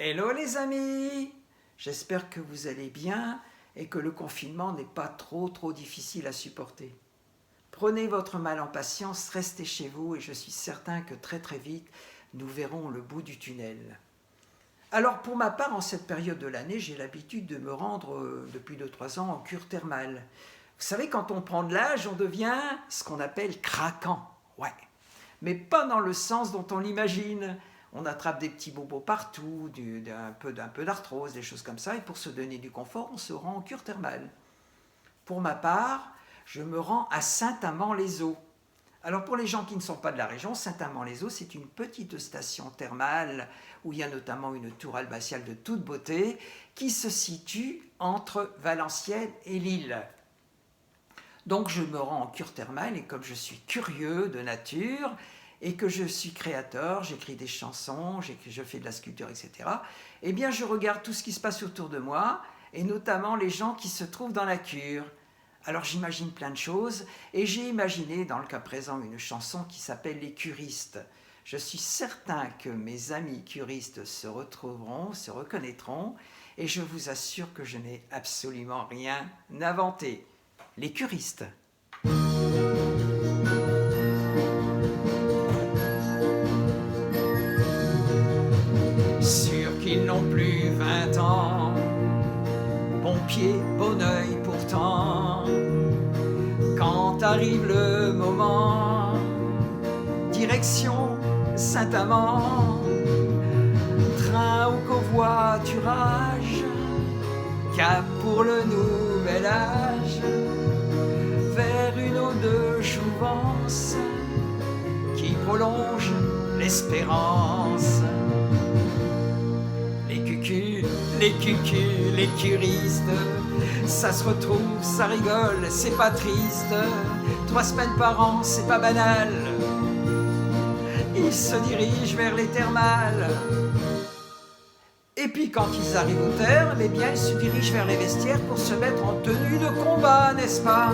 Hello les amis, j'espère que vous allez bien et que le confinement n'est pas trop difficile à supporter. Prenez votre mal en patience, restez chez vous et je suis certain que très vite, nous verrons le bout du tunnel. Alors pour ma part, en cette période de l'année, j'ai l'habitude de me rendre depuis 2-3 ans en cure thermale. Vous savez, quand on prend de l'âge, on devient ce qu'on appelle craquant. Ouais, mais pas dans le sens dont on l'imagine. On attrape des petits bobos partout, un peu d'arthrose, des choses comme ça, et pour se donner du confort, on se rend en cure thermale. Pour ma part, je me rends à Saint-Amand-les-Eaux. Alors pour les gens qui ne sont pas de la région, Saint-Amand-les-Eaux, c'est une petite station thermale où il y a notamment une tour abbatiale de toute beauté qui se situe entre Valenciennes et Lille. Donc je me rends en cure thermale et comme je suis curieux de nature et que je suis créateur, j'écris des chansons, je fais de la sculpture, etc., eh bien je regarde tout ce qui se passe autour de moi et notamment les gens qui se trouvent dans la cure. Alors j'imagine plein de choses et j'ai imaginé dans le cas présent une chanson qui s'appelle Les Curistes. Je suis certain que mes amis curistes se retrouveront, se reconnaîtront et je vous assure que je n'ai absolument rien inventé. Les Curistes. Sûr qu'ils n'ont plus 20 ans, bon pied, bon œil pourtant. Quand arrive le moment, direction Saint-Amand, train ou covoiturage, cap pour le nouvel âge, vers une eau de jouvence qui prolonge l'espérance. Les cucus, les curistes, ça se retrouve, ça rigole, c'est pas triste. 3 semaines par an, c'est pas banal. Ils se dirigent vers les thermales. Et puis quand ils arrivent au terme, eh bien ils se dirigent vers les vestiaires pour se mettre en tenue de combat, n'est-ce pas?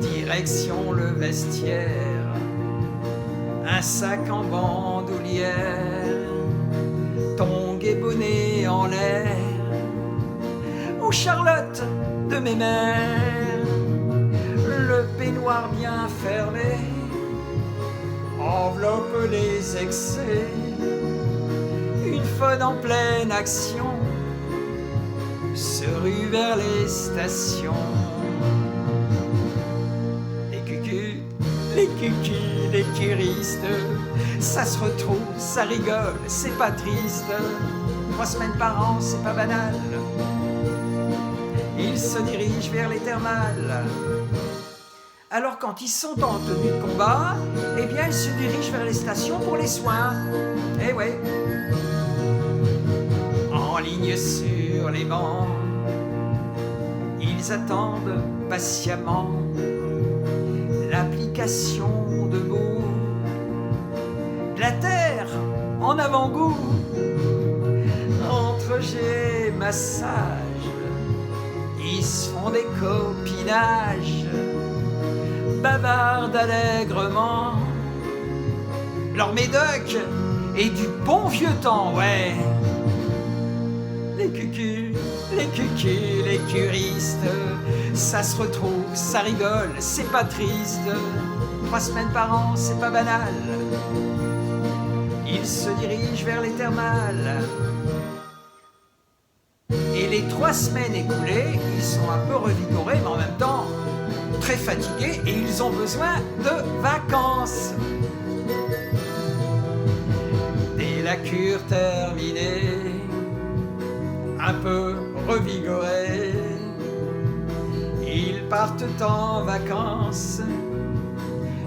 Direction le vestiaire, un sac en bandoulière, tongs et bonnet en l'air, ou Charlotte de mes mères, le peignoir bien fermé enveloppe les excès, une faune en pleine action se rue vers les stations. Les cucus, les curistes, ça se retrouve, ça rigole, c'est pas triste. 3 semaines par an, c'est pas banal. Ils se dirigent vers les thermales. Alors quand ils sont en tenue de combat, eh bien ils se dirigent vers les stations pour les soins. Eh ouais. En ligne sur les bancs, ils attendent patiemment l'application de mots, de la terre en avant-goût, entre jet et massage, ils se font des copinages, bavardent allègrement, leur médoc et du bon vieux temps, ouais. Les cucus, les curistes, ça se retrouve, ça rigole, c'est pas triste. 3 semaines par an, c'est pas banal. Ils se dirigent vers les thermales. Et les 3 semaines écoulées, ils sont un peu revigorés, mais en même temps très fatigués et ils ont besoin de vacances. Dès la cure terminée, un peu revigorés, ils partent en vacances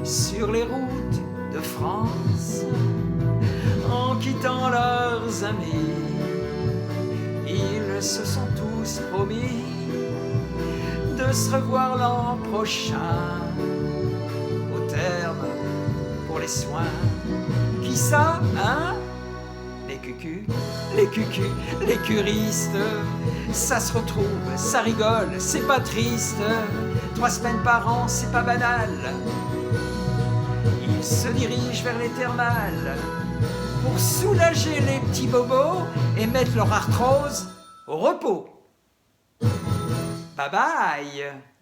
sur les routes de France. En quittant leurs amis, ils se sont tous promis de se revoir l'an prochain au terme pour les soins. Qui ça, hein? Les cucus, les curistes, ça se retrouve, ça rigole, c'est pas triste. 3 semaines par an, c'est pas banal. Ils se dirigent vers les thermales pour soulager les petits bobos et mettre leur arthrose au repos. Bye bye!